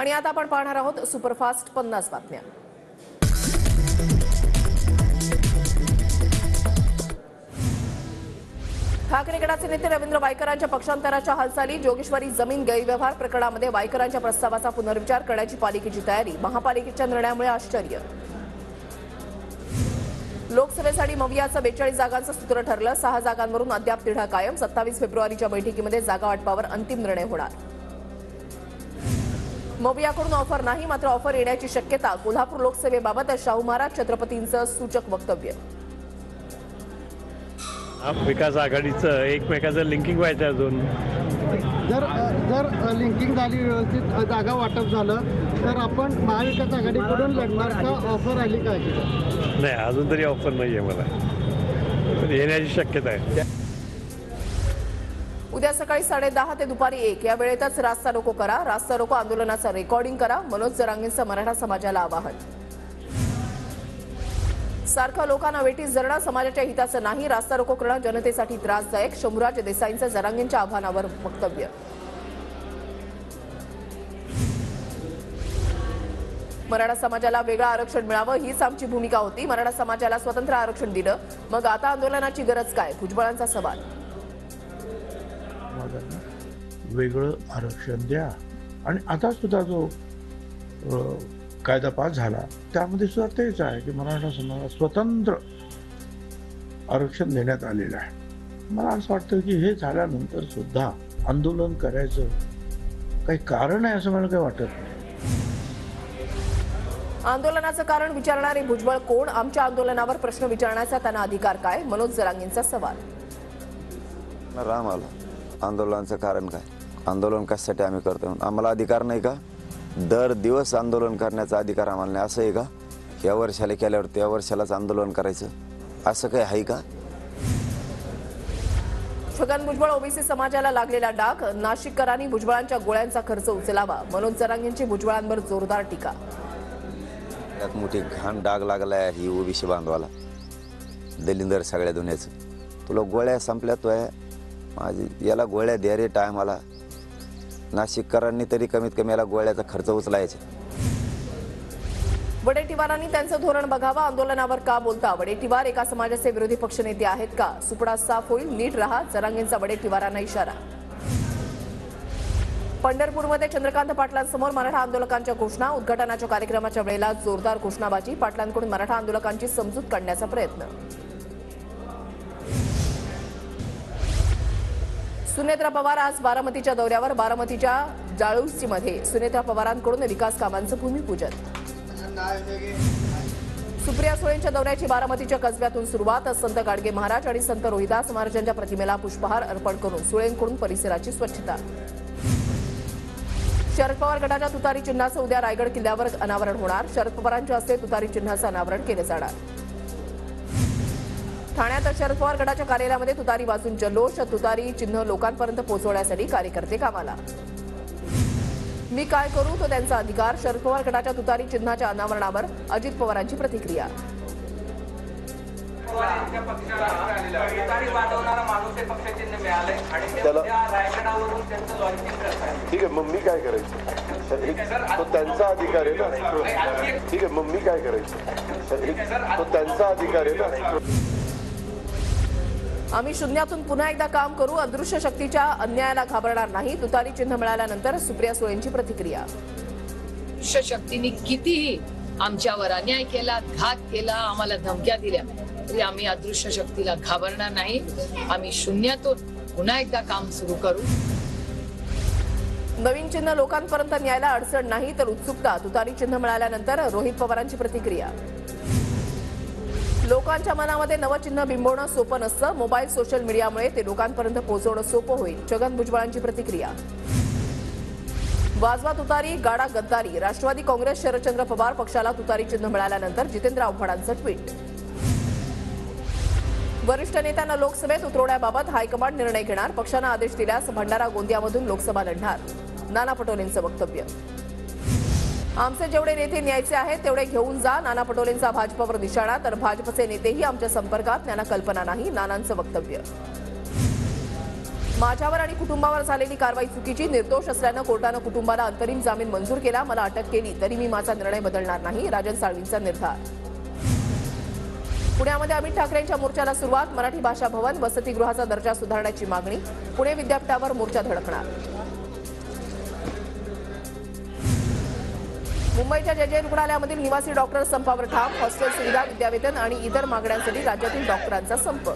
आणि आता आपण पाहणार आहोत सुपरफास्ट 50 बातम्या। ठाकरे गटाचे नेते रवींद्र वायकरांच्या पक्षांतराच्या हालचाली। जोगेश्वरी जमीन गैरव्यवहार प्रकरणामध्ये वायकरांच्या प्रस्तावाचा पुनर्विचार करण्याची पालिकेची तयारी। महापालिकेच्या निर्णयामुळे आश्चर्य। लोकसभेसाठी मवियाचं 42 जागांचं सूत्र ठरलं। 6 जागांवरून अद्याप तिढा कायम। 27 फेब्रुवारीच्या बैठकीमध्ये जागा वाटपावर अंतिम निर्णय होणार। मवियाकडून ऑफर नाही, मात्र ऑफर येण्याची शक्यता। कोल्हापूर लोकसभेबाबत शाहू महाराज छत्रपतींचं सूचक वक्तव्य। विकास आघाडीचं एकमेकाचं लिंकिंग व्हायचं अजून। जर लिंकिंग झाली, व्यवस्थित जागा वाटप झालं तर आपण महाविकास आघाडीकडून लढणार का? ऑफर आली का? नाही, अजून तरी ऑफर नाही आहे मला, पण येण्याची शक्यता आहे। उद्या सकाळी 10:30 ते दुपारी 1 या वेळेतच रास्ता रोको करा। रास्ता रोको आंदोलनाचं रेकॉर्डिंग करा। मनोज जरांगेंचं मराठा समाजाला आवाहन। सारखं लोकांना वेठीस धरणं समाजाच्या हिताचं नाही। रास्ता रोको करणं जनतेसाठी त्रासदायक। शंभूराज देसाईंचं जरांगेंच्या आव्हानावर वक्तव्य। मराठा समाजाला वेगळं आरक्षण मिळावं हीच आमची भूमिका होती। मराठा समाजाला स्वतंत्र आरक्षण दिलं, मग आता आंदोलनाची गरज काय? भुजबळांचा सवाल। वेगळं आरक्षण द्या। आणि आता सुद्धा जो कायदा पास झाला त्यामध्ये सुद्धा तेच आहे की मराठा समाजाला स्वतंत्र आरक्षण देण्यात आलेलं आहे। मला असं वाटतं की हे झाल्यानंतर सुद्धा आंदोलन करायचं काही कारण आहे असं मला काही वाटत नाही। आंदोलनाचं कारण विचारणारे भुजबळ कोण? आमच्या आंदोलनावर प्रश्न विचारण्याचा त्यांना अधिकार काय? मनोज जरांगेंचा सवाल। राम आला, आंदोलनाचं कारण काय? आंदोलन कशासाठी आम्ही करतो? आम्हाला अधिकार नाही का? दर दिवस आंदोलन करण्याचा अधिकार आम्हाला नाही असं आहे का? या वर्षाला केल्यावर त्या वर्षालाच आंदोलन करायचं असं काही आहे का? छगन भुजबळ ओबीसी समाजाला लागलेला डाग। नाशिककरांनी भुजबळांच्या गोळ्यांचा खर्च उचलावा। मनोज जरांगेंची भुजबळांवर जोरदार टीका। त्यात मोठी घाण डाग लागलाय ही ओबीसी बांधवाला, दलिंदर सगळ्या दुनियाचं। तुला गोळ्या संपल्या तो आहे माझी, याला गोळ्या द्या रे टायमाला। नाशिककरांनी तरी कमीत कमी याला गोळ्याचा खर्च उचलायचा। वडेट्टीवारांनी त्यांचं धोरण बघावं। आंदोलनावर का बोलता? वडेट्टीवार एका समाजाचे विरोधी पक्षनेते आहेत का? सुपडा साफ होईल, नीट रहा। जरांगेंचा वडेट्टीवारांना इशारा। पंढरपूरमध्ये चंद्रकांत पाटलांसमोर मराठा आंदोलकांच्या घोषणा। उद्घाटनाच्या कार्यक्रमाच्या वेळेला जोरदार घोषणाबाजी। पाटलांकडून मराठा आंदोलकांची समजूत काढण्याचा प्रयत्न। सुनेत्रा पवार आज बारामतीच्या दौऱ्यावर। बारामतीच्या जाळुसीमध्ये सुनेत्रा पवारांकडून विकास कामांचं भूमिपूजन। सुप्रिया सुळेंच्या दौऱ्याची बारामतीच्या कसब्यातून सुरुवात। संत गाडगे महाराज आणि संत रोहिदास महाराजांच्या प्रतिमेला पुष्पहार अर्पण करून सुळेंकडून परिसराची स्वच्छता। शरद पवार गटाच्या तुतारी चिन्हाचं उद्या रायगड किल्ल्यावर अनावरण होणार। शरद पवारांच्या हस्ते तुतारी चिन्हाचं अनावरण केलं जाणार। ठाण्यात शरद पवार गटाच्या कार्यालयामध्ये तुतारी वाजून जल्लोष। तुतारी चिन्ह लोकांपर्यंत पोहोचवण्यासाठी कार्यकर्ते कामाला। मी काय करू तो त्यांचा अधिकार। शरद पवार गटाच्या तुतारी चिन्हाच्या अनावरणावर अजित पवारांची प्रतिक्रिया। ठीक आहे, मग मी काय करायचं? तो त्यांचा अधिकार आहे ना। ठीक आहे, मग मी काय करायचं? तो त्यांचा अधिकार आहे ना। आम्ही शून्यातून पुन्हा एकदा काम करू। अदृश्य शक्तीच्या अन्यायाला घाबरणार नाही। तुतारी चिन्ह मिळाल्यानंतर सुप्रिया सुळेंची प्रतिक्रिया। अदृश्य शक्तीने कितीही आमच्यावर अन्याय केला, घात केला, आम्हाला धमक्या दिल्या, तरी आम्ही अदृश्य शक्तीला घाबरणार नाही। आम्ही शून्यातून पुन्हा एकदा काम सुरू करू। नवीन चिन्ह लोकांपर्यंत न्यायला अडचण नाही तर उत्सुकता। तुतारी चिन्ह मिळाल्यानंतर रोहित पवारांची प्रतिक्रिया। लोकांच्या मनामध्ये नवं चिन्ह बिंबवणं सोपं नसतं। मोबाईल सोशल मीडियामुळे ते लोकांपर्यंत पोहोचवणं सोपं होईल। छगन भुजबळांची प्रतिक्रिया। वाजवा तुतारी, गाडा गद्दारी। राष्ट्रवादी काँग्रेस शरदचंद्र पवार पक्षाला तुतारी चिन्ह मिळाल्यानंतर जितेंद्र आव्हाडांचं ट्विट। वरिष्ठ नेत्यांना लोकसभेत उतरवण्याबाबत हायकमांड निर्णय घेणार। पक्षानं आदेश दिल्यास भंडारा गोंदियामधून लोकसभा लढणार। नाना पटोलेंचं वक्तव्य। आमचे जेवढे नेते न्यायचे आहेत तेवढे घेऊन जा। नाना पटोलेंचा भाजपवर निशाणा। तर भाजपचे नेतेही आमच्या संपर्कात, त्यांना कल्पना नाही। नानांचं वक्तव्य। माझ्यावर आणि कुटुंबावर झालेली कारवाई चुकीची, निर्दोष असल्यानं कोर्टानं कुटुंबाला अंतरिम जामीन मंजूर केला. मला अटक केली तरी मी माझा निर्णय बदलणार नाही, राजन साळवींचा निर्धार. पुण्यामध्ये अमित ठाकरेंच्या मोर्चाला सुरुवात. मराठी भाषा भवन, वसतिगृहाचा दर्जा सुधारण्याची मागणी. पुणे विद्यापीठावर मोर्चा धडकणार. मुंबईच्या जे रुग्णालयामधील निवासी डॉक्टर संपावर ठाम. हॉस्टेल सुविधा, विद्यावेतन आणि इतर मागण्यांसाठी राज्यातील डॉक्टरांचा संप.